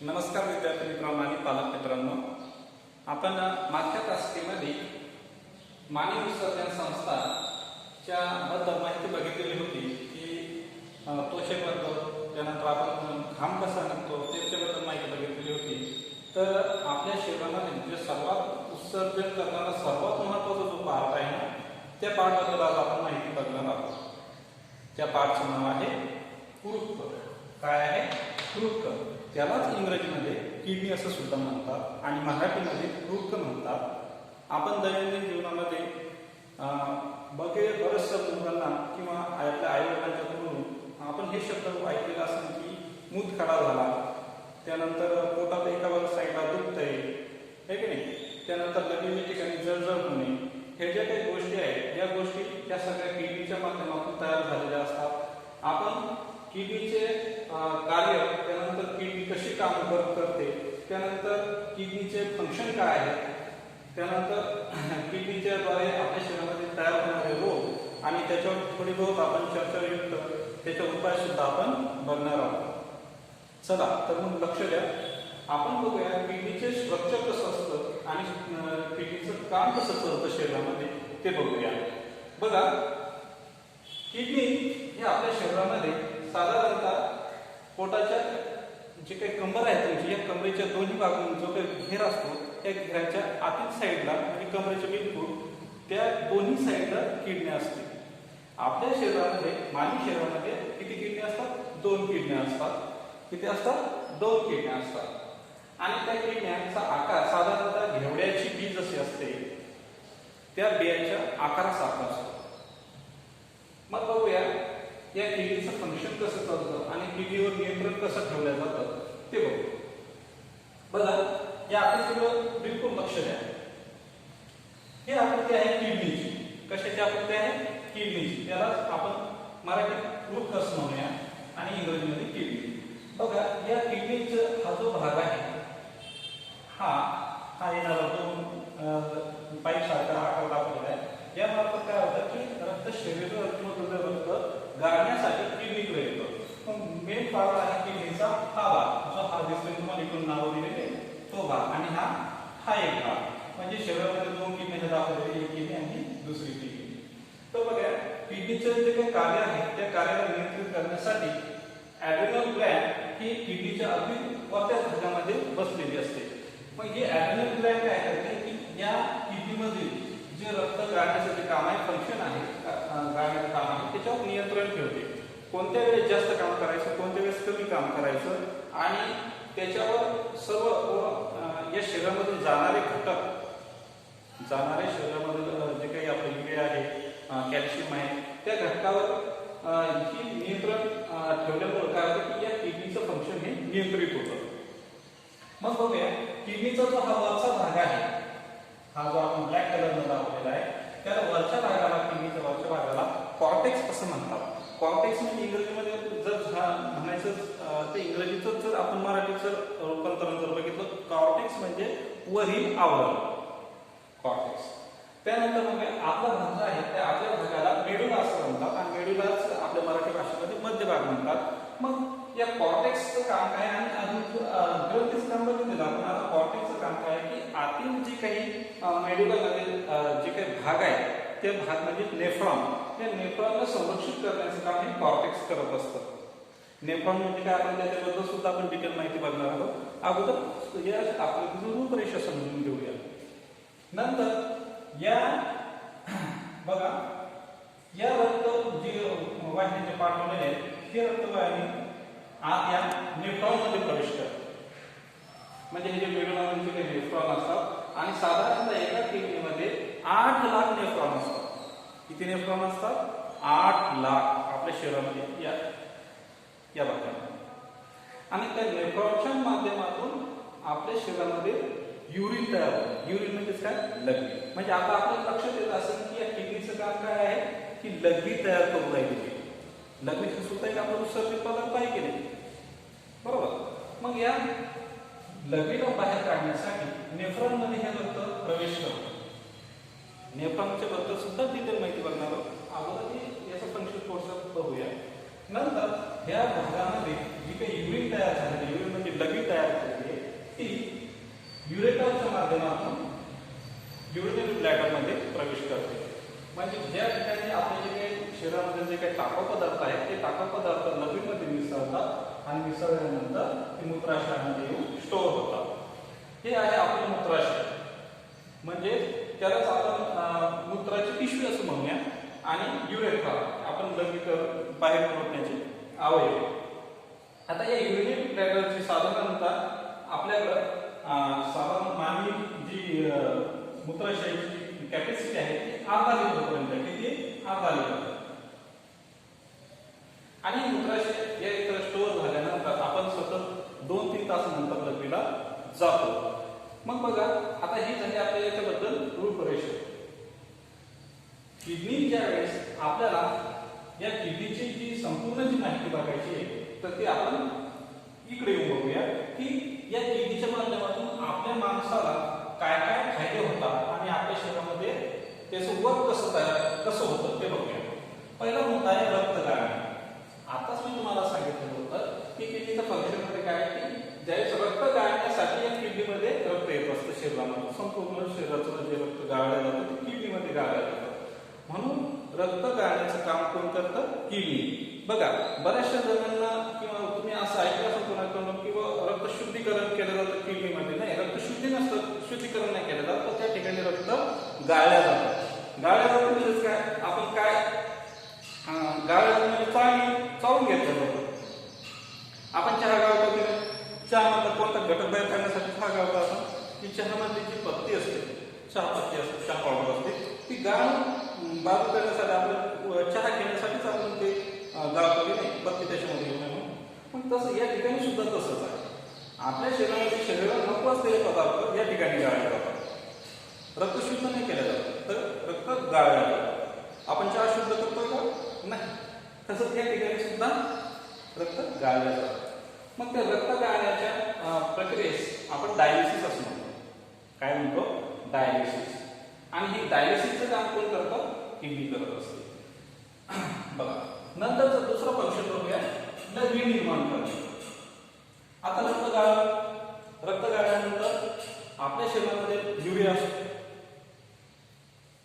नमस्कार विद्यार्थी मित्रांनो आणि पालक मित्रांनो, आपण मागच्या तासिकेमध्ये मानवी विसर्जन संस्थाच्या बद्दल माहिती बघितलेली होती की पोषकवर्ग, त्यानंतर आपण घाम कसा निघतो त्याच्याबद्दल माहिती बघितलेली होती। तर आपल्या शरीरामध्ये जे सर्वात उत्सर्जन करणारा सर्वात महत्त्वाचा जो पार्ट आहे ना, त्या पार्टबद्दल आज आपण माहिती बघणार आहोत। त्या पार्टचं नाव आहे वृक्क। काय आहे? वृक्क। त्यालाच इंग्रजीमध्ये किडनी असं सुद्धा म्हणतात आणि मराठीमध्ये वृक्क म्हणतात। आपण दैनंदिन जीवनामध्ये बरेचशा मुलांना किंवा आपल्या आईवडिलांच्याकडून आपण हे शब्द ऐकलेला असेल की मूतखडा झाला, त्यानंतर पोटात एका साईडला दुखतंय, हे की नाही, त्यानंतर लगेच ठिकाणी जळजळ होणे, हे ज्या काही गोष्टी आहेत या गोष्टी त्या सगळ्या किडनीच्या माध्यमातून तयार झालेल्या असतात। आपण किडनीचे कार्य, त्यानंतर किडनी कशी काम करते, त्यानंतर किडनीचे फंक्शन काय आहे, त्यानंतर किडनीच्या द्वारे आपल्या शरीरामध्ये तयार होणारे रोग आणि त्याच्यावर थोडी बहुत आपण चर्चायुक्त त्याचे उपाय सुद्धा आपण बघणार आहोत। चला तर मग लक्ष द्या, आपण बघूया किडनीचे स्ट्रक्चर कसं असतं आणि किडनीचं काम कसं चालतं शरीरामध्ये ते बघूया। बघा, किडनी हे आपल्या शरीरामध्ये साधारणतः पोटाच्या जे काही कंबर आहे तुमची, या कमरेच्या दोन्ही बाजून जो काही घेर असतो त्या घेराच्या आतील साईडला आणि कमरेच्या बिलकुल त्या दोन्ही साईडला किडनी असते। आपल्या शरीरामध्ये, मानवी शरीरामध्ये किती किडनी असतात? 2 किडन्या असतात। किती असतात? 2 किडन्या असतात। आणि त्या किडन्यांचा आकार साधारणतः घेवड्याची बी जशी असते त्या बियाच्या आकारासारखा असतो। मग बघूया या किडनीचं फंक्शन कसं चालतं आणि किडनीवर नियंत्रण कसं ठेवलं जातं ते बघू। बघा, या आकृतीवर बिलकुल लक्ष द्या। ही आकृती आहे किडनीची। कशाची आकृती आहे? किडनीची। त्याला आपण मराठीत वृक्क असं म्हणूया आणि इंग्रजीमध्ये किडनी। बघा, या किडनीचा हा जो भाग आहे हा येणारा दोन पाईप सारखा आकार दाखवलेला आहे। या मार्फत काय होतं की रक्त शरीरामधून रक्त गाळण्यासाठी किडनीकडे येतो। मेन पार्ट आहे किडनीचा हा भाग, जो हा दिसतोय तुम्हाला इकडून नाव दिलेले तो भाग, आणि हा एक भाग, म्हणजे शरीरामध्ये 2 किडनी दाखवलेली, एक किडनी आणि दुसरी किडनी। तर बघा, किडनीचं जे काही कार्य आहे त्या कार्याला नियंत्रित करण्यासाठी ॲड्रेनल ग्लॅंड ही किडनीच्या अगदी वरच्या भागामध्ये बसलेली असते। मग ही ॲड्रेनल ग्लॅंड काय करते की या किडनीमध्ये जे रक्त गाळण्याचं काम आहे, फंक्शन आहे, गाळण्याचं काम आहे, त्याच्यावर नियंत्रण ठेवते। कोणत्या वेळेस जास्त काम करायचं, कोणत्या वेळेस कमी काम करायचं, आणि त्याच्यावर सर्व या शरीरामधून जाणारे घटक, शरीरामधील जे काही आपले युरिया आहे, कॅल्शियम आहे, त्या घटकावर ही नियंत्रण ठेवल्यामुळे काय होतं की या किडनीचं फंक्शन हे नियंत्रित होतं। मग बघूया, किडनीचा जो हा वरचा भाग आहे, हा जो आपण ब्लॅक कलरमध्ये दाखवलेला आहे, त्याला वरच्या भागाला, किडनीच्या वरच्या भागाला कॉर्टेक्स असं म्हणतात। कॉर्टेक्स म्हणजे इंग्रजीमध्ये जर म्हणायचं ते इंग्रजीचं जर आपण मराठीचं रूपांतरण जर बघितलं, कॉर्टेक्स म्हणजे वरील आवरण, कॉर्टेक्स। त्यानंतर मग आपला भाग जो आहे त्या आपल्या भागाला मेडुला असं म्हणतात आणि मेडुलाच आपल्या मराठी भाषेमध्ये मध्य भाग म्हणतात। मग या कॉर्टेक्सचं काम काय आणि ग्रंथीचं काम बघितलं आपण, आता कॉर्टेक्सचं काम काय की आतील जे काही मेडुलामध्ये जे काही भाग आहे ते भाग म्हणजे नेफ्रॉन, त्या नेफ्रॉनला संरक्षित करण्याचं काम हे कॉर्टेक्स करत असतं। नेफ्रॉन म्हणजे काय, आपण त्याच्याबद्दल सुद्धा आपण डिटेल माहिती बघणार आहोत। अगोदर या आकृतीचं रूपरेषा समजून घेऊया। नंतर या बघा, या रक्त जे वाहिन्या पाठवलेले आहेत हे रक्तवाहिनी आत या नेफ्रॉन मध्ये प्रवेश करतात। म्हणजे हे जे मेडुलामध्ये जे काही नेफ्रॉन असतात, आणि साधारणतः एका किडनीमध्ये 8 लाख नेफ्रॉन असतात। किती नेफ्रॉन असतात? 8 लाख आपल्या शरीरामध्ये या भागामध्ये। आणि त्या नेफ्रॉनच्या माध्यमातून आपल्या शरीरामध्ये युरिन तयार होतं। युरिन म्हणजे काय? लघवी। म्हणजे आता आपल्याला लक्षात येत असेल की या किडनीचं काम काय आहे की लघवी तयार करून राहिली। लघवी सुद्धा एक आपलं उत्सर्जित पदार्थ आहे की नाही, बरोबर? मग या लघवीला बाहेर काढण्यासाठी नेफ्रॉन मध्ये हे रक्त प्रवेश करतं। नेफ्रॉनच्या बद्दल सुद्धा डिटेल माहिती बघणार आहोत। अगोदर याचं फंक्शन थोडंसं बघूया। नंतर या भागामध्ये जी काही युरिन तयार झालेली, युरिन म्हणजे लघवी तयार झालेली माध्यमातून युरिनरी ब्लॅडरमध्ये प्रवेश करते. म्हणजे ज्या ठिकाणी आपले जे काही शरीरामध्ये जे काही टाकाऊ पदार्थ आहेत ते टाकाऊ पदार्थ लघवीमध्ये मिसळतात आणि मिसळल्यानंतर ते मूत्राशयामध्ये येऊन स्टोअर होतात. हे आहे आपले मूत्राशय. म्हणजे त्यालाच आपण मूत्राची पिशवी असं म्हणूया. आणि युरेथ्रा आपण लघवीकर बाहेर पडण्याचे अवयव. आता या युरिनरी ब्लॅडरची साधारणतः आपल्याकडं साधारण मानवी जी मूत्राशयाची कॅपॅसिटी आहे ती 8 लिटरपर्यंत. किती? 8 लिटर. आणि मूत्राशय या इतर स्टोअर झाल्यानंतर आपण सतत 2-3 तासानंतर लघवीला जातो. मग बघा आता ही झाली आपल्या याच्याबद्दल रूपरेषा. किडनी ज्या वेळेस आपल्याला या किडनीची जी संपूर्ण जी माहिती बघायची आहे तर ती आपण इकडे येऊन बघूया की या किडनीच्या माध्यमातून आपल्या माणसाला काय काय फायदे होतात आणि आपल्या शरीरामध्ये त्याचं वर्क कसं होतं ते बघूया. पहिला मुद्दा आहे रक्त गाळणे. आताच मी तुम्हाला सांगितलं होतं की किडनीचं फंक्शन मध्ये काय आहे की ज्यावेळेस रक्त गाळण्यासाठी या किडनीमध्ये रक्त येत असतं शरीरामध्ये. संपूर्ण शरीराचं जे रक्त गाळलं जातं ते किडनीमध्ये गाळलं जातं. म्हणून रक्त गाळण्याचं काम कोण करतं? किडनी. बघा बऱ्याचशा जणांना किंवा तुम्ही असं ऐकलं असेल कोणाकडून किंवा रक्त शुद्धीकरण केलं जातं किडनीमध्ये. नाही, रक्त शुद्धी नसतं, शुद्धीकरण नाही केलं जात तर त्या ठिकाणी रक्त गाळल्या जातं. गाळल्या जातं म्हणजे काय? आपण काय गाळलं म्हणजे चाळून घेतलं जातं. आपण चहा गाळतो की चहामध्ये कोणता घटक बाहेर काढण्यासाठी चहा गाळतो आपण की चहामध्ये जी पत्ती असते, चहा पत्ती असते, चहा पावडर असते ती गाळून बाजू करण्यासाठी आपलं चहा घेण्यासाठीच आपण ते गाळतो की नाही, पत्ती त्याच्यामध्ये येऊ नये. पण तसं या ठिकाणी सुद्धा तसंच आहे. आपल्या शरीरामध्ये शरीराला नको असलेले पदार्थ या ठिकाणी गाळले जातात. रक्त शुद्ध नाही केलं जातं तर रक्त गाळलं जातं. आपण चहा शुद्ध करतो का? नाही. तसंच या ठिकाणी सुद्धा रक्त गाळलं जातं. मग त्या रक्त गाळण्याच्या प्रक्रियेस आपण डायलिसिस असं म्हणतो. काय म्हणतो? डायलिसिस. आणि हे डायलिसिसचं काम कोण करतं? किडनी करत असते. बघा नंतरचं दुसरं फंक्शन बघूया, लघवी निर्माण करणे. आता रक्त गाळल्यानंतर आपल्या शरीरामध्ये युरिया असतो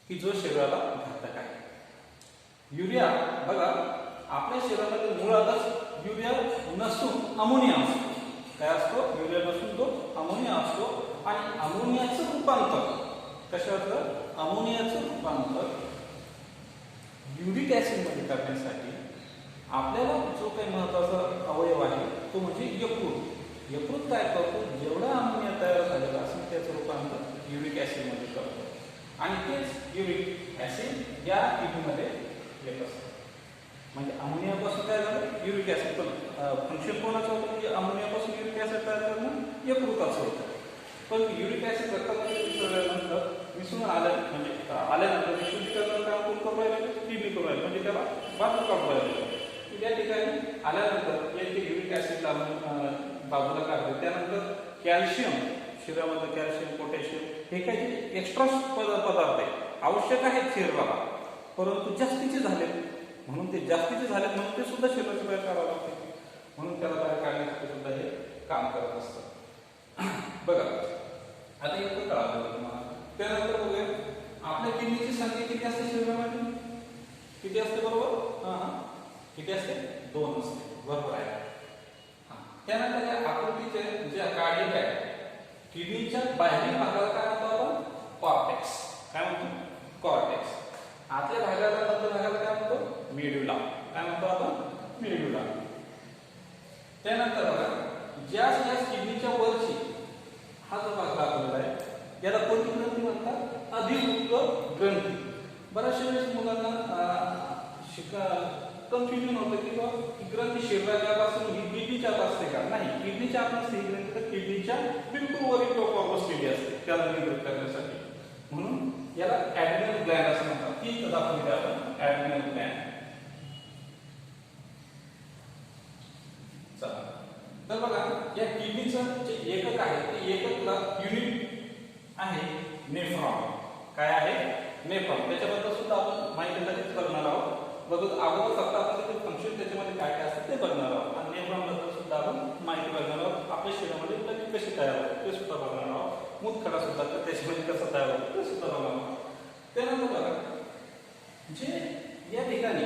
की जो शरीराला घातक आहे. युरिया बघा आपल्या शरीरामध्ये मुळातच युरिया नसून अमोनिया असतो. काय असतो? युरिया नसून तो अमोनिया असतो. आणि अमोनियाचं रूपांतर कशाचं? अमोनियाचं रूपांतर युरिक ऍसिड मध्ये करण्यासाठी आपल्याला जो काही महत्वाचा अवयव आहे तो म्हणजे यकृत. यकृत काय करतो? जेवढा अमोनिया तयार झालेला असेल त्याचं रूपांतर युरिक ऍसिड मध्ये करतो. आणि तेच युरिक ऍसिड या किडनीमध्ये येत असतं. म्हणजे अमोनियापासून काय झालं? Uric acid. पण फंक्शन कोणाचं होतं की अमोनियापासून युरिक ऍसिड तयार करणं यकृताचं होतं. पण युरिक ऍसिड रक्तामध्ये मिसळून आल्यानंतर शुद्धीकरण काम कोण करू राहिलं? किडनी करू राहिलं. म्हणजे त्याला बाजू काढू राहिलं. या ठिकाणी आल्यानंतर एक युरिक ऍसिड बाजूला काढतो. त्यानंतर कॅल्शियम शरीरामध्ये कॅल्शियम, पोटॅशियम हे काही एक्स्ट्रा पदार्थ आहे, आवश्यक आहेत शरीराला, परंतु जास्तीचे झाले म्हणून ते सुद्धा शरीराच्या बाहेर काढावं लागते. म्हणून त्याला बाहेर काढण्यासाठी सुद्धा हे काम करत असतं. बघा आता इतकं कळालं तुम्हाला. त्यानंतर बघूया आपल्या किडनीची संख्या किती असते शरीरामध्ये? किती असते? बरोबर किती असते? 2 असते. बरोबर आहे. त्यानंतर या आकृतीचे जे कार्डियक आहे किडनीच्या बाहेरील भागाला काय म्हणतो आपण? कॉर्टेक्स. काय म्हणतो? कॉर्टेक्स. आतल्या भागाला मध्य भागाला काय म्हणतो? मेड्युला. काय म्हणतो आपण? मेड्युला. त्यानंतर बघा ज्या किडनीच्या वरची हा जो भाग दाखवलेला आहे याला कोणती ग्रंथी म्हणतात? अधिवृक्क ग्रंथी. बऱ्याचशा वेळेस मुलांना कन्फ्युजन होतं की बाबा ग्रंथी शरीराच्या पासून ही किडनीच्या असते का? नाही, किडनीच्या आत नसते ही ग्रंथी, तर किडनीच्या बिलकुल वरील टोकावर बसलेली असते त्याला नियंत्रित करण्यासाठी. म्हणून याला ॲड्रिनल ग्लॅंड असं म्हणतात. ती दाखवली आपण ॲड्रिनल ग्लॅंड. चला तर बघा या किडनीचं जे एकक आहे ते एककला युनिट आहे नेफ्रॉन. काय आहे? नेफ्रॉन. त्याच्याबद्दल सुद्धा आपण माहिती बघणार आहोत. अगोदर फक्त आपण त्याचे फंक्शन त्याच्यामध्ये काय काय असतं ते बघणार आहोत. आणि नेफ्रॉन बद्दल सुद्धा आपण माहिती बघणार आहोत. आपल्या शरीरामध्ये कशी तयार होते ते सुद्धा बघणार आहोत. मूतखडा सुद्धा त्याच्यामध्ये कसा तयार होतो ते सुद्धा बघा. त्यानंतर बघा जे या ठिकाणी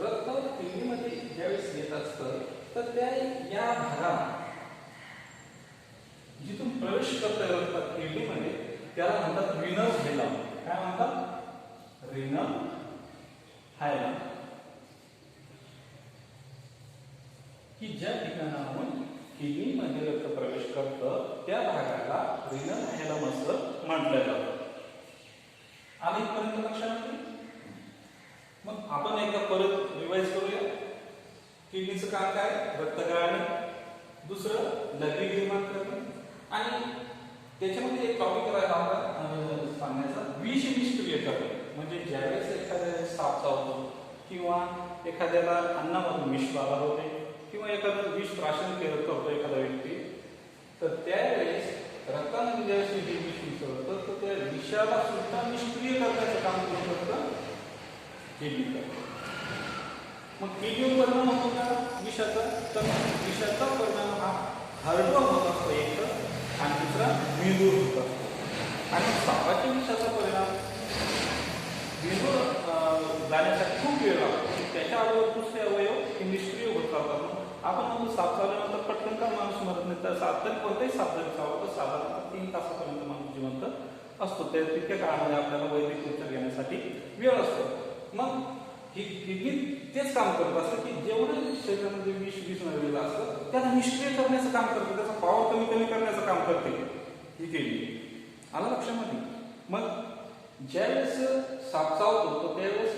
रक्त किडनीमध्ये ज्यावेळेस येत असतं तर त्या या भागात जिथून प्रवेश करता रक्त किडनीमध्ये त्याला म्हणतात रिनल हायलम. काय म्हणतात? रिनल हायलम. की ज्या ठिकाणाहून किडनीमध्ये रक्त प्रवेश करतं त्या भागाला रिनल हायलम असं म्हटलं जातं. आधी इथपर्यंत लक्षात येईल. मग आपण एकदा परत रिवाइज करूया. किडनीचं काम काय? रक्त गाळणे, दुसरं लघवी निर्माण करणे, आणि त्याच्यामध्ये एक टॉपिक राहिला आपला सांगण्याचा विष निष्क्रिय करणे. म्हणजे ज्यावेळेस एखाद्या साप चावतो किंवा एखाद्याला अन्नामधून विष बाधा होते किंवा एखादं विष प्राशन करतो एखादा व्यक्ती, तर त्यावेळेस रक्तामध्ये ज्यावेळेस हे विष मिसळतं तर त्या विषाला सुद्धा निष्क्रिय करण्याचं काम कोण करतं? किडनी करतं. मग किडनीवर परिणाम होतो का विषाचा? तर विषाचा परिणाम हा हार्टवर होत असतो एक, आणि दुसरा मेंदूवर होत असतो. आणि सापाच्या विषाचा परिणाम मेंदूवर जाण्यासाठी खूप वेळ लागतो. त्याच्या अगोदर दुसरे अवयव हे निष्क्रिय होत राहतात. आपण म्हणतो साप चावल्यानंतर पटकन का माणूस मरत नाही, तर साप तरी कोणताही साप जरी चावला तर साधारणतः 3 तासापर्यंत माणूस जिवंत असतो. त्या तितक्या काळामध्ये आपल्याला वैद्यकीय उपचार घेण्यासाठी वेळ असतो. मग किडनी तेच काम करत असतं की जेवढं शरीरामध्ये विष नळलेलं असतं त्याला निष्क्रिय करण्याचं काम करते, त्याचा पॉवर कमी कमी करण्याचं काम करते ही किडनी. आलं लक्षामध्ये? मग ज्यावेळेस साप चावतो तर त्यावेळेस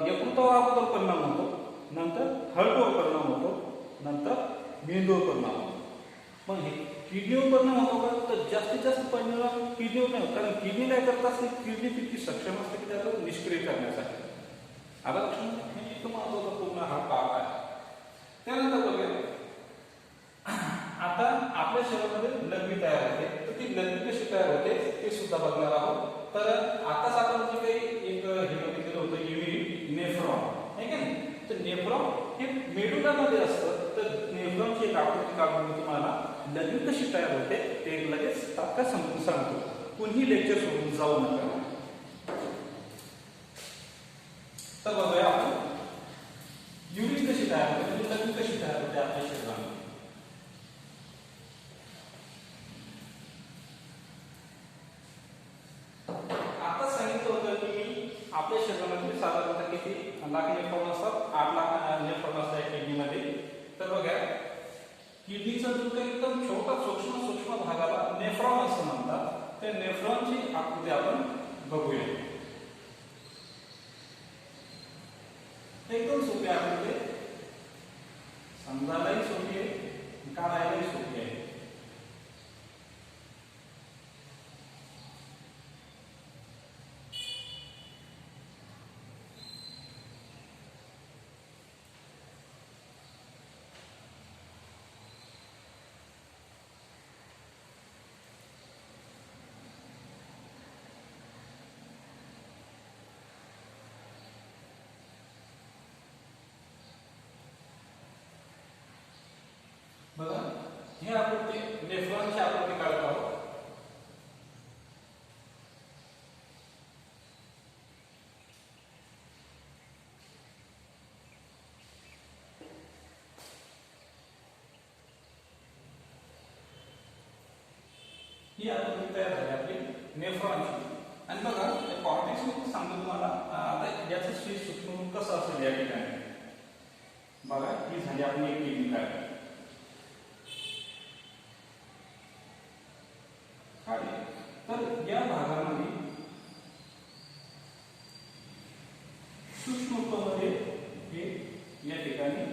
यकृतावर अगोदर परिणाम होतो, नंतर हार्टवर परिणाम होतो, नंतर मेंदूवर परिणाम होतो. मग हे किडनीवर परिणाम होतो का? तर जास्तीत जास्त परिणाम किडनीवर नाही होत, कारण किडनी काय करत असते, किडनी तितकी सक्षम असते की त्याला निष्क्रिय करण्यासाठी. आता लक्षात हे इथं महत्वाचा पूर्ण हा पार्ट आहे. त्यानंतर बघूया आता आपल्या शरीरामध्ये लघवी तयार होते, तर ती लघवी कशी तयार होते ते सुद्धा बघणार आहोत. तर आताच आपण जे काही एक हे बघितलेलं होतं युनिट नेफ्रॉन, आहे का नाही? तर नेफ्रॉन हे मेडुलामध्ये असतं. तर नेफ्रॉनची एक आकृती काढून मी तुम्हाला लघवी कशी तयार होते ते लगेच तात्काळ समजून सांगतो. कुणीही लेक्चर सोडून जाऊ नका. तर बघूया आपण युनिट कशी तयार होते, म्हणजे लघवी कशी तयार होते आपल्या शरीरामध्ये. आता सांगितलं होतं की मी आपल्या शरीरामध्ये साधारणतः किती लाख नेफ्रॉन असतात? 8 लाख नेफ्रॉन असतात किडनीमध्ये. तर बघा किडनीचा जो काही एकदम छोटा सूक्ष्म भागाला नेफ्रॉन असं म्हणतात. त्या नेफ्रॉनची आकृती आपण बघूया. एकदम सोपी आकृती, समजायलाही सोपी आहे, काढायलाही सोपी आहे. बघा हे आकृती नेफ्रॉनची आकृती काढत आहोत. ही आकृती तयार झाली आपली नेफ्रॉनची. आणि बघा कॉर्टेक्स मध्ये सांगतो तुम्हाला आता याचं सूक्ष्म कसं असेल या ठिकाणी. बघा ही झाली आपली एक किडनी काढली. तर या भागामध्ये सूक्ष्मपणे हे या ठिकाणी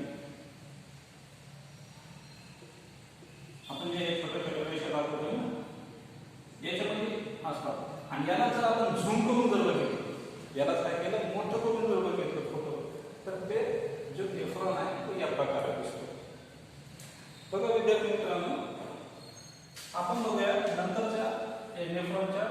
आपण जे छोटे रेषा दाखवतो ना याच्यामध्ये असतात. आणि याला जर आपण झूम करून जर बघितलं, याला काय केलं मोठं करून जर बघितलं फोटो, तर ते जो नेफ्रॉन आहे तो या प्रकारे दिसतो. बघा विद्यार्थी मित्रांनो, आपण बघूया नंतरच्या नेफ्रॉनच्या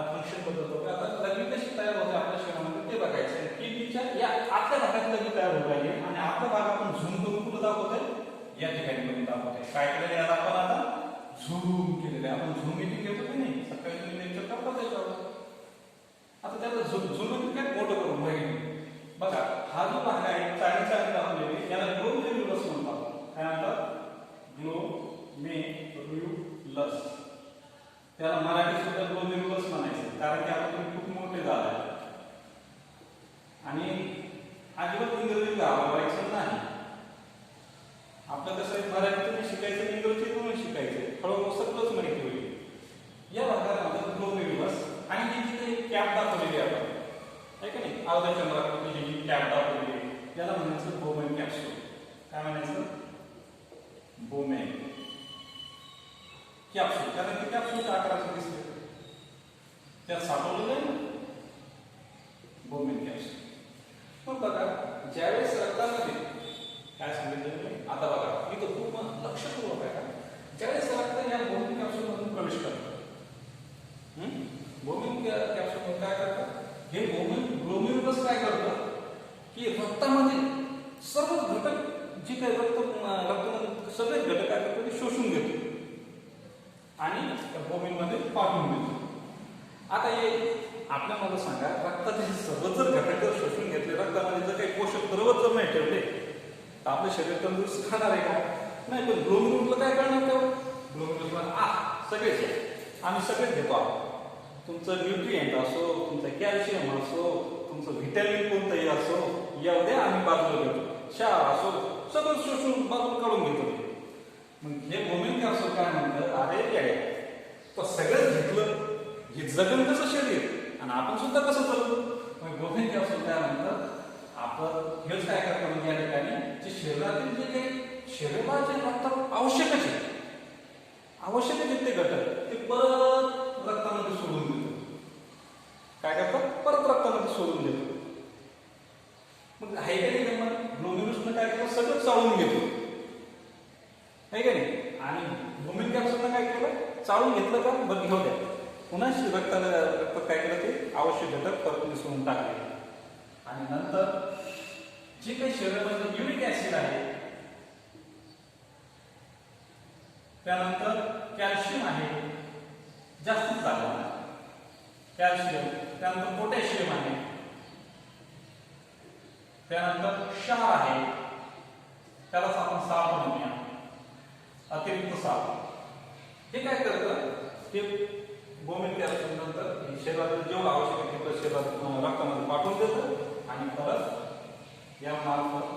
फंक्शन बद्दल बघूया. आता लघवी कशी तयार होते आपल्या शरीरामध्ये ते बघायचं. किडनीच्या या आतल्या भागात लघवी तयार होत आहे आणि आतला भाग आपण झूम करून कुठं दाखवतोय या ठिकाणी करून दाखवतोय. काय केलं याला आपण आता झूम केलेलं आहे. आपण झूम मिटिंग घेतो की नाही, सकाळी तुम्ही लेक्चर करता त्याच्यावर. आता त्याला झूम मिटिंग काय मोठं करून बघितलं बघा. हा जो भाग आहे चाळीचा आणि दाखवलेले याला ग्लोमेरुलस म्हणतात. काय म्हणतात? ग्लोमेरुलस. त्याला मराठी सुद्धा ग्लोमेरुलस म्हणायचं, कारण की आता तुम्ही खूप मोठे झालाय आणि अजिबात इंग्रजी घालवायचं नाही. आपलं कसं आहे, मराठीतून शिकायचं, इंग्रजीतून शिकायचं, हळूहळू सगळंच माहिती होईल. या भागामध्ये ग्लोमेरुलस आणि जी जिथे कॅप दाखवलेली आहे आपण, आहे का नाही, अर्ध्या चंद्राकृती जी कॅप दाखवलेली याला म्हणायचं बोमेन कॅप्सूल. काय म्हणायचं? बोमेन कॅप्सूल. कारण ते कॅप्सूलच्या आकाराचं दिसते, त्यात साठवलेलं आहे ना बोमेन कॅप्सूल. मग बघा, ज्यावेळेस रक्तामध्ये काय सांगितलं आता बघा, इथं खूप लक्षपूर्वक आहे का, ज्यावेळेस रक्त या बोमेन कॅप्सूल मधून प्रवेश करतं, बोमेन कॅप्सूल मधून काय करतात, हे बोमेन ग्लोमेरुलस काय करतं की रक्तामध्ये सर्व घटक जे काही रक्तामध्ये सगळे घटक काय करतात ते शोषून घेतो आणि त्या बोमेन मध्ये पाठवून देतो. आता हे आपल्या मला सांगा, रक्ताचे सर्व जर घटक जर शोषून घेतले, रक्तामध्ये जर काही पोषक द्रव जर नाही ठेवले तर आपलं शरीर तंदुरुस्त राहणार आहे का? नाही. पण ग्लोमेरुलसला काय करणार तेव्हा? ग्लोमेरुलसला सगळेच आम्ही सगळेच घेतो आहोत. तुमचं न्यूट्रिएंट असो, तुमचं कॅल्शियम असो, तुमचं व्हिटॅमिन कोणतंही असो, यामध्ये आम्ही बाजूला घेतो. क्षार असो, सगळं शोषून बाजूला काढून घेतो. मग हे बोमेन कॅप्सूल काय म्हणतात, अरे येड्या, तो सगळंच घेतलं, हे जगन कसं शरीर आणि आपण सुद्धा कसं जगू? मग बोमेन कॅप्सूल काय म्हणतात, आपण हेच काय करतो म्हणजे या ठिकाणी जे शरीरातील जे काही शरीराला जे रक्तात आवश्यकच आहेत ते घटक ते परत रक्तामध्ये सोडून देतो. काय करतात? परत रक्तामध्ये सोडून देतो. मग आहे का नाही, मग ग्लोमेरुलसनं काय केलं, सगळं चाळून घेतो, आहे का नाही. आणि बोमेन कॅप्सूलनं काय केलं, चाळून घेतलं का बरं घेऊ द्या, पुन्हा रक्तात काय केलं ते आवश्यक घटक परत मिसळून टाकले. आणि नंतर जे काही शरीरामध्ये युरिक ऍसिड आहे, त्यानंतर कॅल्शियम आहे जास्तीत झालं, कॅल्शियम, त्यानंतर पोटॅशियम आहे, त्यानंतर क्षार आहे, त्यालाच आपण साप म्हणूया, अतिरिक्त साप. हे काय करतं, ते बोमेन कॅप्सूल नंतर शरीराला जेवढं आवश्यक आहे तेवढं शरीरात रक्तामध्ये पाठवून देतं आणि परत या मार्फत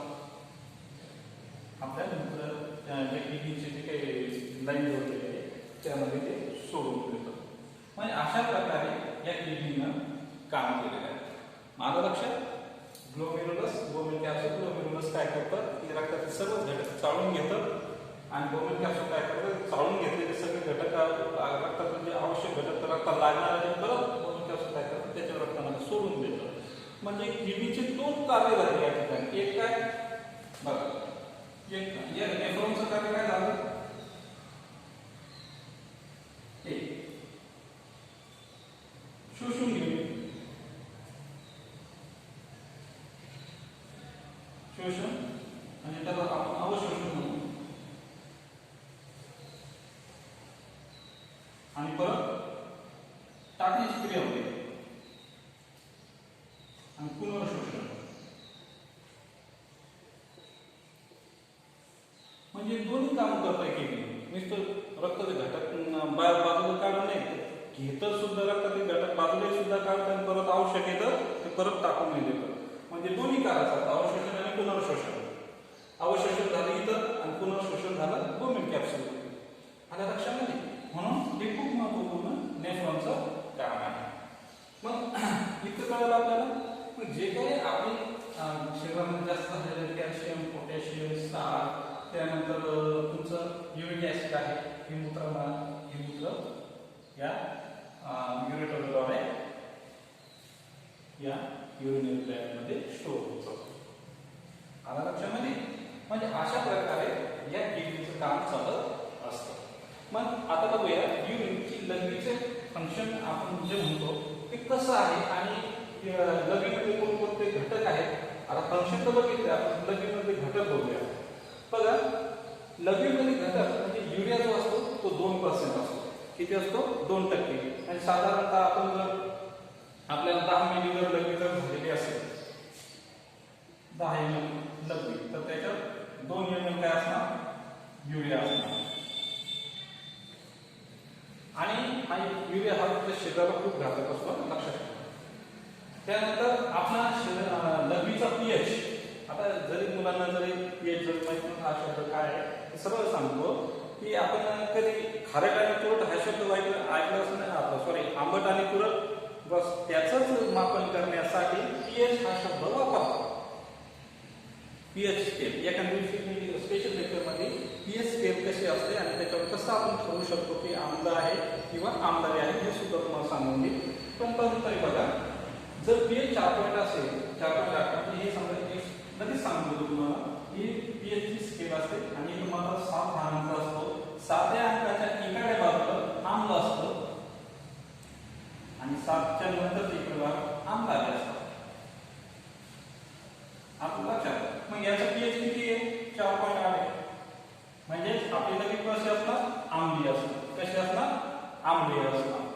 आपल्या जे किडनीचे जे काही लाईन जोडलेली आहे त्यामध्ये ते सोडून देतं. म्हणजे अशा प्रकारे या किडनीनं काम केलेलं आहे. माझं लक्षात, ग्लोमेरुलस, बोमेन कॅप्सूल, ग्लोमेरुलस काय करतं की रक्तातील सर्व घटक चाळून घेतं आणि बोमेन कॅप्सूल काय करतं, चाळून घेतलेले सगळे घटक रक्तातील जे आवश्यक घटक रक्ताला लागणार आहे परत बोमेन कॅप्सूल काय करतं त्याच्या रक्तामध्ये सोडून देतं. म्हणजे किडनीचे दोन कार्य झाले या ठिकाणी. एक काय बघा, एक या नेफ्रॉनचं कार्य काय झालं, शोषून घेणे, शोषण आणि त्याला आपण अवशोषण म्हणू, आणि परत टाकण्याची क्रिया होते आणि पुनर्शोषण. म्हणजे दोन्ही काम करताय किडनी. नुसतं रक्ताचे घटक बाजूला काढून नाही घेतं सुद्धा, रक्तातील घटक बाजूला सुद्धा काढतं आणि परत आवश्यक येतं ते परत टाकून नाही देतं. म्हणजे दोन्ही करायचं, अवशोषण आणि पुनर्शोषण. अवशोषण झालं इथं आणि पुनर्शोषण झालं बोमेन कॅप्सूल. आल्या लक्षामध्ये? म्हणून हे खूप महत्वपूर्ण नेफ्रॉनचं काम आहे. मग इथं कळलं आपल्याला. मग जे काही आपली शरीरामध्ये जास्त झालेलं कॅल्शियम, पोटॅशियम, क्षार, त्यानंतर तुमचं युरिक ऍसिड आहे, हे मूत्र या युरेटरद्वारे या युरिनरी ब्लॅडमध्ये स्टोअर होतं. आला लक्षामध्ये? म्हणजे अशा प्रकारे या किडनीचं काम चालत असतं. मग आता बघूया युरिनची लघवीचे फंक्शन आपण जे म्हणतो ते कसं आहे आणि लघवीमध्ये कोणकोणते घटक आहेत. आता फंक्शन तर बघितलं आपण, लघवीमध्ये घटक बघूया. बघा, लघवीमध्ये घटक म्हणजे युरिया जो असतो तो 2% असतो. किती असतो? 2%. आणि साधारणतः आपण जर आपल्याला 10 मिली जर लघवी जर झालेली असेल, 10 ml लघवी, तर त्याच्यात 2 ml काय असणार? युरिया असणार. आणि हा युरिया हा शरीराला खूप घातक असतो, लक्षात ठेवा. त्यानंतर आपला लघवीचा पीएच. आता जरी मुलांना जरी पीएच जर माहित नसेल हा शब्द काय आहे, सरळ सांगतो की आपण कधी खारट आणि तुरट हा शब्द ऐकला असं नाही आपलं, सॉरी, आंबट आणि तुरट, बस त्याचंच मापन करण्यासाठी पीएच हा शब्द वापरतो. पीएच स्केल एका दिवशी मी स्पेशल लेक्चरमध्ये पीएच स्केल कशी असते आणि त्याच्यावर कसं आपण ठरवू शकतो की आम्ल आहे किंवा आम्लारी आहे हे सुद्धा तुम्हाला सांगून देईल. पण तरी बघा, जर पीएच 4 असेल, 4.8, हे समजा लगेच सांगतो तुम्हाला ही पीएच ची स्केल असते आणि हे तुम्हाला 7 अंक असतो. 7 अंकाच्या एकाड्या बाजूला आम्ल असतं आणि 7च्या नंतर इकडे आम्लारी असतात. आपण लक्षात. मग याचा पीएच किती आहे? 4.8 आहे. म्हणजे आपली लघवी कशी असणार? आम्लीय असणार. कशी असणार? आम्लीय असणार.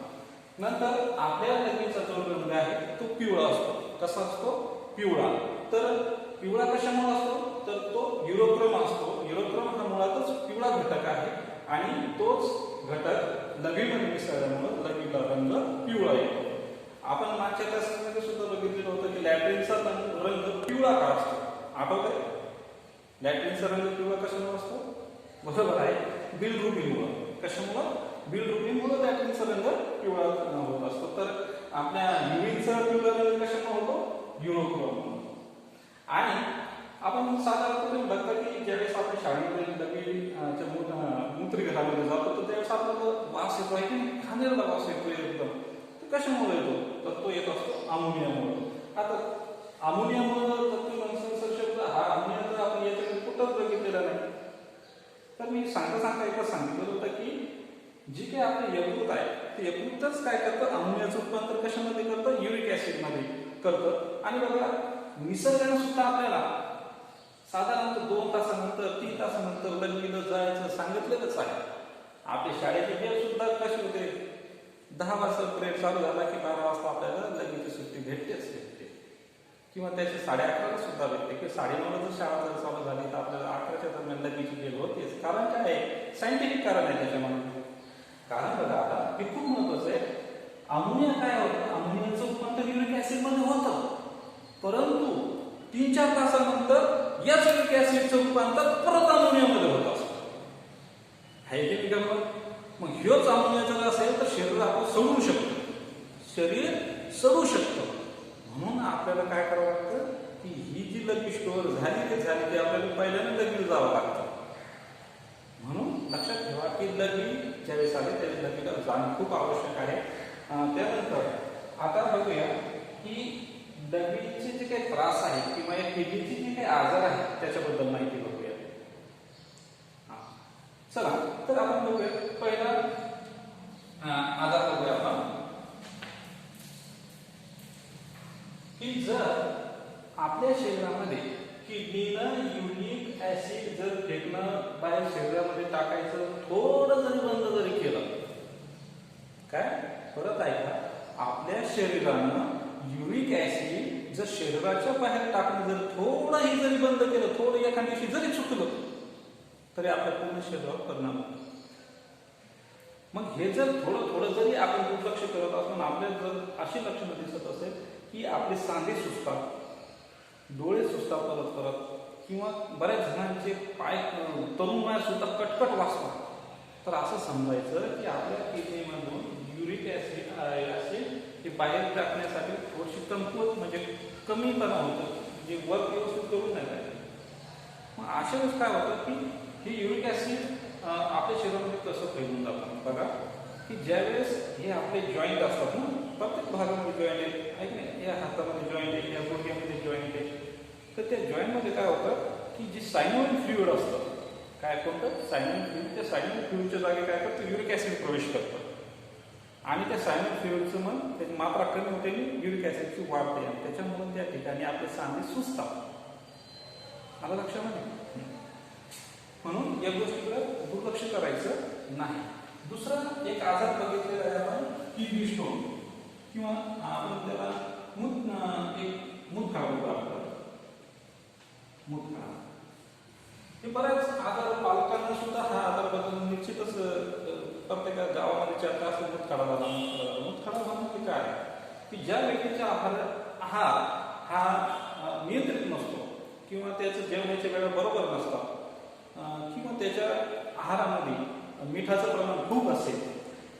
नंतर आपल्या लघवीचा जो रंग आहे तो पिवळा असतो. कसा असतो? पिवळा. तर पिवळा कशामुळे असतो? तर तो युरोक्रम असतो. युरोक्रम हा मुळातच पिवळा घटक आहे आणि तोच घटक लघवीमध्ये मिसळल्यामुळे लघवीला रंग पिवळा येतो. आपण मागच्या तासामध्ये सुद्धा बघितलेलं होतं की लॅट्रिनचा रंग पिवळा का असतो? आठवतंय? लॅट्रिनचा रंग पिवळा कशामुळे असतो? बरोबर आहे, बिलरुबीनमुळे. कशामुळे? बिलरुबीनमुळे लॅट्रिनचा रंग पिवळा होत असतो. तर आपल्या युरिनचा पिवळा रंग कशामुळे होतो? युरोक्रम. आणि आपण साधारणपणे बघता की ज्यावेळेस आपण शाळेमध्ये लघवीच्या मूत्रगृहामध्ये जातो तर त्यावेळेस आपल्याला वास येतो आहे की खाण्याला वास येतो एकदम. कशामुळे येतो? तर तो येत असतो अमोनियामुळे. आता अमोनियामुळे शब्द हा अमोनिया तर आपण याच्याकडे कुठंच बघितलेला नाही. तर मी सांगता एकच सांगितलं होतं की जी काही आपलं यकृत आहे ते यकृतच काय करतं? अमोनियाचं रूपांतर कशामध्ये करतं? युरिक ऍसिडमध्ये करतं. आणि बघा, निसर्गाने सुद्धा आपल्याला साधारणतः 2 तासानंतर 3 तासानंतर लघवीला जायचं सांगितलेलंच आहे. आपल्या शाळेची वेळ सुद्धा कशी होते? 10 वाजता पिरियड चालू झाला की 12 वाजता आपल्याला लघवीची सुट्टी भेटते किंवा त्याची 11:30 सुद्धा भेटते की 9:30 जर शाळा जर चालू झाली तर आपल्याला 11च्या दरम्यान लघवीची वेळ होतेच. कारण काय आहे? सायंटिफिक कारण आहे त्याच्यामध्ये. कारण बघा, आता हे खूप महत्वाचं आहे. अमोनिया काय होतं? अमोनियाचं रूपांतर युरिक ऍसिड मध्ये होतं, परंतु 3-4 तासानंतर याच युरिक ऍसिडचं रूपांतर परत अमोनियामध्ये होत असतं. आहे की नाही? मग ह्योच अमोनिया जर असेल तर शरीर आपण सडू शकतो. शरीर सडू शकतं. म्हणून आपल्याला काय करावं लागतं की ही जी लघवी स्टोअर झाली ते आपल्याला पहिल्यांदा लघवीला जावं लागतं. म्हणून लक्षात ठेवा की लघवी ज्यावेळेस आली त्यावेळेस लघवीला जाणं खूप आवश्यक आहे. त्यानंतर आता बघूया की लघवीचे जे काही त्रास आहे किंवा या किडनीचे जे काही आजार आहेत त्याच्याबद्दल माहिती बघूया. चला, तर आपण बघूया पहिला आजार बघूया आपण की जर आपल्या शरीरामध्ये किडनीनं युरिक ऍसिड जर फेकणं बाहेर शरीरामध्ये टाकायचं थोडं जरी बंद जरी केलं, काय परत ऐका, आपल्या शरीरानं युरिक ऍसिड जर शरीराच्या बाहेर टाकणं जर थोडंही जरी बंद केलं, थोडं एका दिवशी जरी चुकलं तरी आपल्या पूर्ण शरीरावर परिणाम होतो. मग हे जर थोडं जरी आपण दुर्लक्ष करत असतो, आपल्याला जर अशी लक्षणं दिसत असेल की आपले सांधे सुजतात, डोळे सुजतात परत किंवा बऱ्याच जणांचे पाय तरुण वयात सुद्धा कटकट वाजतात, तर असं समजायचं की आपल्या किडनीमधून युरिक ऍसिड हे बाहेर टाकण्यासाठी थोडीशी कमकुवत म्हणजे कमीपणा होतं, जे वर्क व्यवस्थित करू नये. मग अशा वेळेस काय होतं की हे युरिक ऍसिड आपल्या शरीरामध्ये कसं फैलून जातं बघा, की ज्यावेळेस हे आपले जॉईंट असतात ना, प्रत्येक भागामध्ये जॉईंट आहे की नाही, या हातामध्ये जॉईंट आहे, या गुडघ्यामध्ये जॉईंट आहे, तर त्या जॉईंटमध्ये काय होतं की जे सायनोइड फ्लुइड असतं, काय कोणतं सायनोइड फ्लुइड, त्या सायनोइड फ्लुइडच्या जागी काय करतं युरिक ऍसिड प्रवेश करतं आणि त्या सायनोइड फ्लुइडचं मग त्याची मात्रा कमी होते आणि युरिक ऍसिडची वाढते आणि त्याच्यामुळे त्या ठिकाणी आपले सांधे सुजतात. आलं लक्षामध्ये? म्हणून या गोष्टीकडे दुर्लक्ष करायचं नाही. दुसरा एक आजार बघितलेला आहे आपण किडनी स्टोन किंवा आपण त्याला मूतखडा बोलतो. मूतखडा हे बऱ्याच आजार पालकांना सुद्धा हा आजार बघून निश्चितच प्रत्येक गावामध्ये चर्चा असते मूतखडा झाला. मूतखडा म्हणजे काय की ज्या व्यक्तीचा आहार हा नियंत्रित नसतो किंवा त्याचं जेवणाच्या वेळा बरोबर नसतात किंवा त्याच्या आहारामध्ये मिठाचं प्रमाण खूप असेल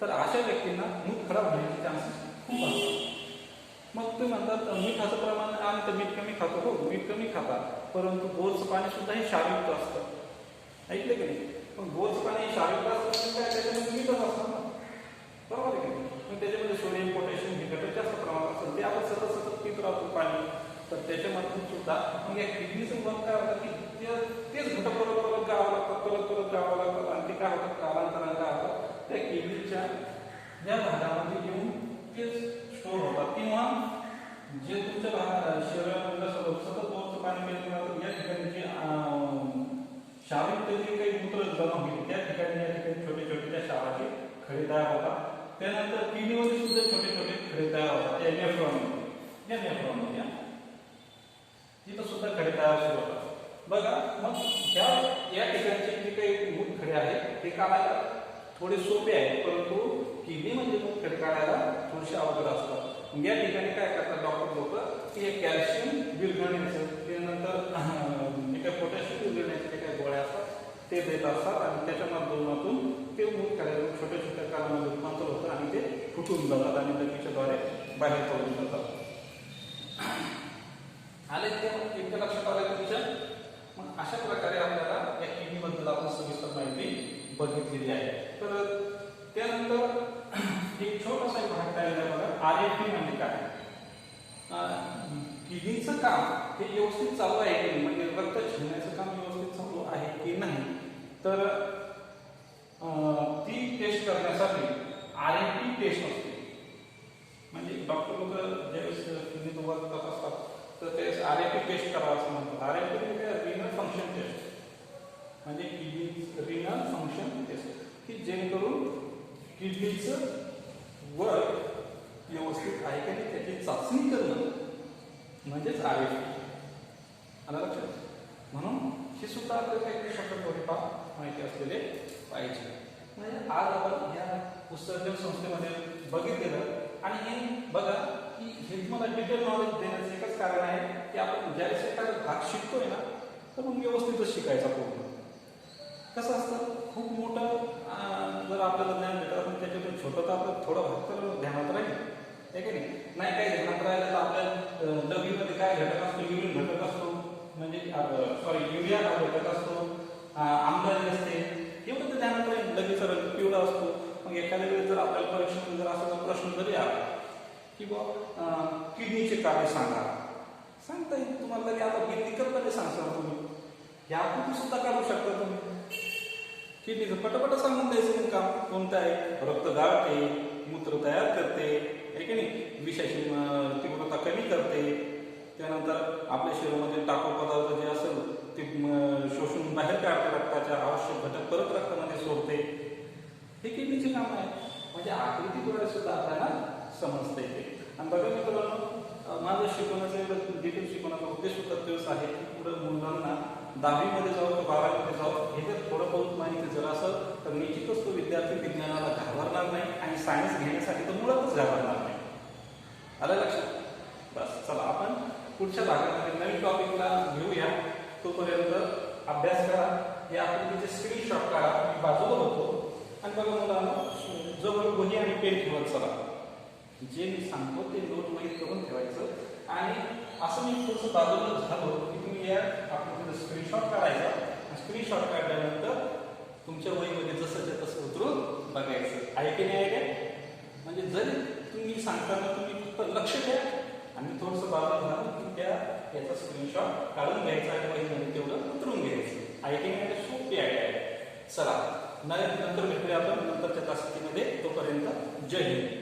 तर अशा व्यक्तींना मूतखडा होण्याचे चान्सेस खूप असतात. मग ते म्हणतात मिठाचं प्रमाण आम्ही तर मीठ कमी खातो. हो, मीठ कमी खाता, परंतु बोरचं पाणी सुद्धा हे क्षारयुक्त असतं. ऐकलं की नाही? पण बोरचं पाणी क्षारयुक्त असतं काय त्याच्यामध्ये मीठच असतं ना, बरोबर आहे की नाही? पण त्याच्यामध्ये सोडियम पोटॅशियम हे घटक जास्त प्रमाणात असतात. ते आपण सतत सतत पित राहतो पाणी, तर त्याच्यामधून सुद्धा मग या किडनीचं मन काय होतं की तेच घटक परत परत गावं लागतात, परत परत गावं लागतात आणि ते काय होतं कालांतराने काय होतं त्या किडनीच्या ज्या भागामध्ये येऊन तेच स्टोर होतात किंवा जे तुमच्या शरीरामध्ये सतत बोरचं पाणी पिण्यात या ठिकाणी जे क्षारयुक्त जे काही मूत्र जमा होईल त्या ठिकाणी या ठिकाणी छोटे छोटे त्या क्षाराचे खडे तयार होतात. त्यानंतर किडनीमध्ये सुद्धा छोटे छोटे खडे तयार होतात त्या नेफ्रॉनमध्ये तिथं सुद्धा खडे तयार सुरू होतात. बघा मग या ठिकाणचे जे काही मूतखडे आहेत ते काढायला थोडे सोपे आहेत, परंतु किडनी म्हणजे मूतखडे काढायला थोडेसे अवघड असतात. या ठिकाणी काय करतात डॉक्टर लोक की हे कॅल्शियम विरघळण्याचं त्यानंतर जे काही पोटॅशियम विरघळण्याचे जे काही गोळ्या असतात ते देत असतात आणि त्याच्या माध्यमातून ते मूतखड्यातून छोट्या छोट्या काळामध्ये रूपांतर होतं आणि ते फुटून जातात आणि लगेचद्वारे बाहेर पडून जातात. आले ते इतकं लक्षात आलं तुमच्या. मग अशा प्रकारे आपल्याला या किडनीबद्दल आपण सविस्तर माहिती बघितलेली आहे. तर त्यानंतर एक छोटासा भाग काय आहे बघा, RFP म्हणजे काय. किडनीचं काम हे व्यवस्थित चालू आहे की नाही, म्हणजे रक्त झेलण्याचं काम व्यवस्थित चालू आहे की नाही, तर ती टेस्ट करण्यासाठी RFP टेस्ट असते. म्हणजे डॉक्टर लोक ज्यावेळेस किडनी तपासतात तर ते RFP टेस्ट करावं असं म्हणतात. RFP म्हणजे रिनल फंक्शन टेस्ट, म्हणजे किडनी रिनल फंक्शन टेस्ट, की जेणेकरून किडनीचं वर्क व्यवस्थित आहे की नाही त्याची चाचणी करणं म्हणजेच RFP. आलं लक्षात? म्हणून हे सुद्धा आपल्याला काही शब्द थोडेफार माहिती असलेले पाहिजे. म्हणजे आज आपण या उत्सर्जन संस्थेमध्ये बघितलेलं आणि हे बघा की हे तुम्हाला डिटेल नॉलेज देण्याचं एकच कारण आहे की आपण ज्यावेळेस एखादा भाग शिकतोय ना तर मग व्यवस्थितच शिकायचा पूर्ण. कसं असतं खूप मोठं जर आपल्याला ज्ञान भेटलं पण त्याच्यातून छोटं तर आपलं थोडं भाग तर ध्यानात राहील आहे की नाही काही ध्यानात राहिलं तर आपल्या डबीमध्ये काय घटक असतो, युरिन घटक असतो, म्हणजे युरिया हा घटक असतो, आम्लजानी असते, एवढं तर ध्यानात राहील. डबीचा रंग पिवळा असतो. मग एखाद्या वेळेस जर आपल्याला परीक्षेमध्ये जर असा प्रश्न जरी आला की बाबा किडनीचे कार्य सांगता येईल तुम्हाला, तरी आता बिलकत सांगता तुम्ही या आकृती सुद्धा काढू शकता तुम्ही. किडनीचं पटापट सांगून द्यायचं काम कोणतं आहे. रक्त गाळते, मूत्र तयार करते आहे की नाही, विषाची तीव्रता कमी करते, त्यानंतर आपल्या शरीरामध्ये टाकू पदार्थ जे असेल ते शोषून बाहेर काढते, रक्ताच्या आवश्यक घटक परत रक्तामध्ये सोडते. हे किडनीचे काम आहे. म्हणजे आकृतीद्वारे सुद्धा आपल्याला समजता येते. आणि बघा मित्रांनो, माझं शिकवण्याचं डिटेल शिकवण्याचा उद्देश सुद्धा तोच आहे की पुढे मुलांना 10वीमध्ये जाऊ तर 12वीमध्ये जाऊ हे थोडं बहुत माहिती जर असेल तर निश्चितच तो विद्यार्थी विज्ञानाला घाबरणार नाही आणि सायन्स घेण्यासाठी तर मुळातच घाबरणार नाही. आलं लक्षात? बस चला आपण पुढच्या भागामध्ये नवीन टॉपिकला घेऊया. तोपर्यंत अभ्यास करा. हे आकृतीचे स्क्रीनशॉट काढा, मी बाजूला होतो आणि बघा मुलांना जवळ वही आणि पेन ठेवत चला. जे मी सांगतो ते नोट वही करून ठेवायचं आणि असं मी थोडंसं बाजूला झालो की तुम्ही या आकृतीचा स्क्रीनशॉट काढायचा. स्क्रीनशॉट काढल्यानंतर तुमच्या वहीमध्ये जसं तसं उतरून बघायचं. आहे की नाही आहे काय? म्हणजे जरी तुम्ही सांगताना तुम्ही फक्त लक्ष द्या आणि थोडंसं बाजूला झालं की त्या याचा स्क्रीनशॉट काढून घ्यायचा आणि वहीमध्ये तेवढं उतरून घ्यायचं. आहे की नाही? सोपी आयडिया आहे. चला नंतर भेटूया आपण नंतरच्या तासिकेमध्ये. तोपर्यंत जय हिंद.